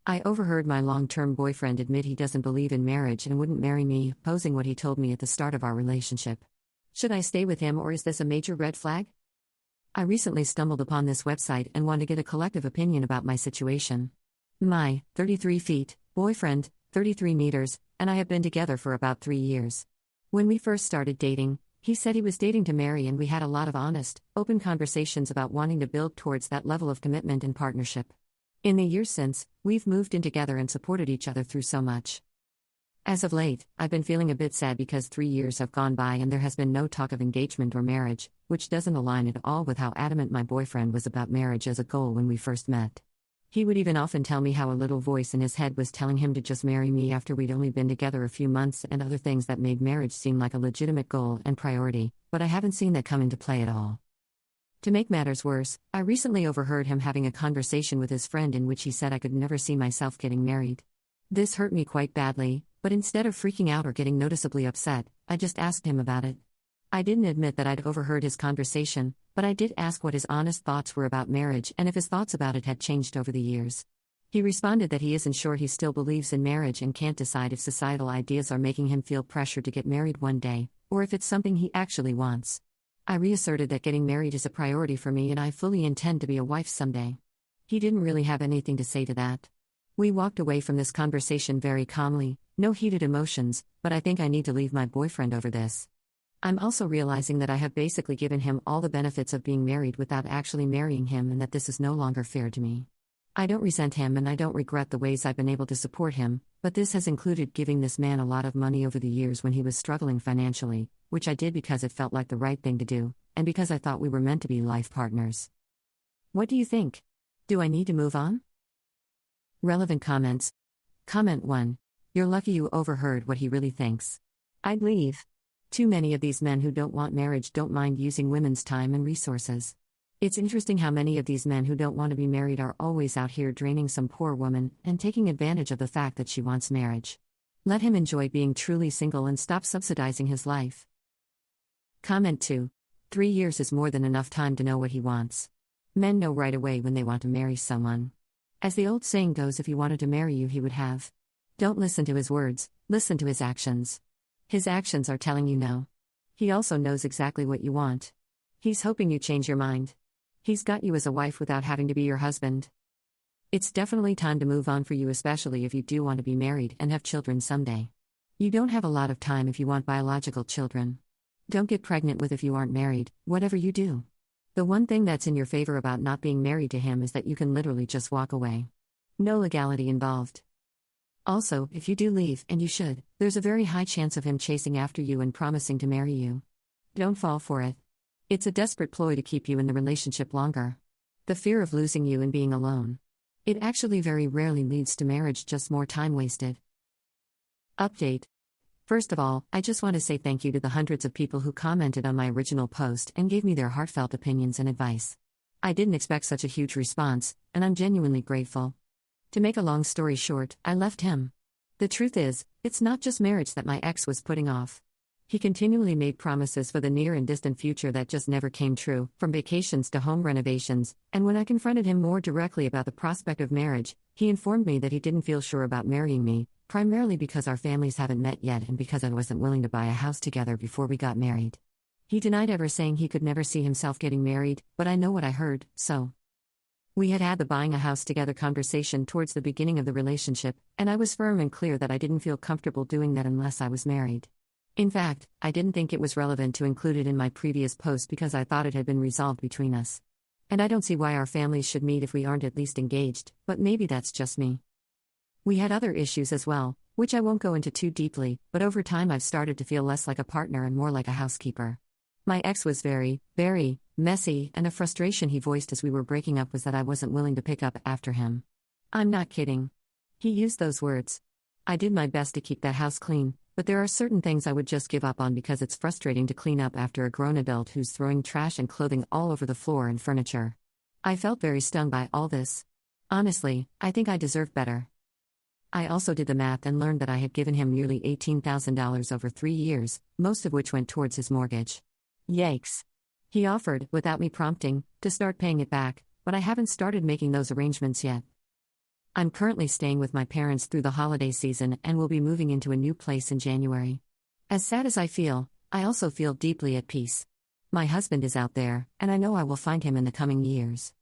I overheard my long-term boyfriend admit he doesn't believe in marriage and wouldn't marry me, opposing what he told me at the start of our relationship. Should I stay with him or is this a major red flag? I recently stumbled upon this website and want to get a collective opinion about my situation. My 33 feet boyfriend, 33 meters, and I have been together for about 3 years. When we first started dating, he said he was dating to marry, and we had a lot of honest, open conversations about wanting to build towards that level of commitment and partnership. In the years since, we've moved in together and supported each other through so much. As of late, I've been feeling a bit sad because 3 years have gone by and there has been no talk of engagement or marriage, which doesn't align at all with how adamant my boyfriend was about marriage as a goal when we first met. He would even often tell me how a little voice in his head was telling him to just marry me after we'd only been together a few months and other things that made marriage seem like a legitimate goal and priority, but I haven't seen that come into play at all. To make matters worse, I recently overheard him having a conversation with his friend in which he said I could never see myself getting married. This hurt me quite badly, but instead of freaking out or getting noticeably upset, I just asked him about it. I didn't admit that I'd overheard his conversation, but I did ask what his honest thoughts were about marriage and if his thoughts about it had changed over the years. He responded that he isn't sure he still believes in marriage and can't decide if societal ideas are making him feel pressured to get married one day, or if it's something he actually wants. I reasserted that getting married is a priority for me and I fully intend to be a wife someday. He didn't really have anything to say to that. We walked away from this conversation very calmly, no heated emotions, but I think I need to leave my boyfriend over this. I'm also realizing that I have basically given him all the benefits of being married without actually marrying him and that this is no longer fair to me. I don't resent him and I don't regret the ways I've been able to support him, but this has included giving this man a lot of money over the years when he was struggling financially, which I did because it felt like the right thing to do, and because I thought we were meant to be life partners. What do you think? Do I need to move on? Relevant comments. Comment 1. You're lucky you overheard what he really thinks. I'd leave. Too many of these men who don't want marriage don't mind using women's time and resources. It's interesting how many of these men who don't want to be married are always out here draining some poor woman and taking advantage of the fact that she wants marriage. Let him enjoy being truly single and stop subsidizing his life. Comment 2. 3 years is more than enough time to know what he wants. Men know right away when they want to marry someone. As the old saying goes, if he wanted to marry you, he would have. Don't listen to his words, listen to his actions. His actions are telling you no. He also knows exactly what you want. He's hoping you change your mind. He's got you as a wife without having to be your husband. It's definitely time to move on for you, especially if you do want to be married and have children someday. You don't have a lot of time if you want biological children. Don't get pregnant with if you aren't married, whatever you do. The one thing that's in your favor about not being married to him is that you can literally just walk away. No legality involved. Also, if you do leave, and you should, there's a very high chance of him chasing after you and promising to marry you. Don't fall for it. It's a desperate ploy to keep you in the relationship longer. The fear of losing you and being alone. It actually very rarely leads to marriage, just more time wasted. Update. First of all, I just want to say thank you to the hundreds of people who commented on my original post and gave me their heartfelt opinions and advice. I didn't expect such a huge response, and I'm genuinely grateful. To make a long story short, I left him. The truth is, it's not just marriage that my ex was putting off. He continually made promises for the near and distant future that just never came true, from vacations to home renovations, and when I confronted him more directly about the prospect of marriage, he informed me that he didn't feel sure about marrying me, primarily because our families haven't met yet and because I wasn't willing to buy a house together before we got married. He denied ever saying he could never see himself getting married, but I know what I heard, so. We had the buying a house together conversation towards the beginning of the relationship, and I was firm and clear that I didn't feel comfortable doing that unless I was married. In fact, I didn't think it was relevant to include it in my previous post because I thought it had been resolved between us. And I don't see why our families should meet if we aren't at least engaged, but maybe that's just me. We had other issues as well, which I won't go into too deeply, but over time I've started to feel less like a partner and more like a housekeeper. My ex was very, very messy, and the frustration he voiced as we were breaking up was that I wasn't willing to pick up after him. I'm not kidding. He used those words. I did my best to keep that house clean, but there are certain things I would just give up on because it's frustrating to clean up after a grown adult who's throwing trash and clothing all over the floor and furniture. I felt very stung by all this. Honestly, I think I deserve better. I also did the math and learned that I had given him nearly $18,000 over 3 years, most of which went towards his mortgage. Yikes. He offered, without me prompting, to start paying it back, but I haven't started making those arrangements yet. I'm currently staying with my parents through the holiday season and will be moving into a new place in January. As sad as I feel, I also feel deeply at peace. My husband is out there, and I know I will find him in the coming years.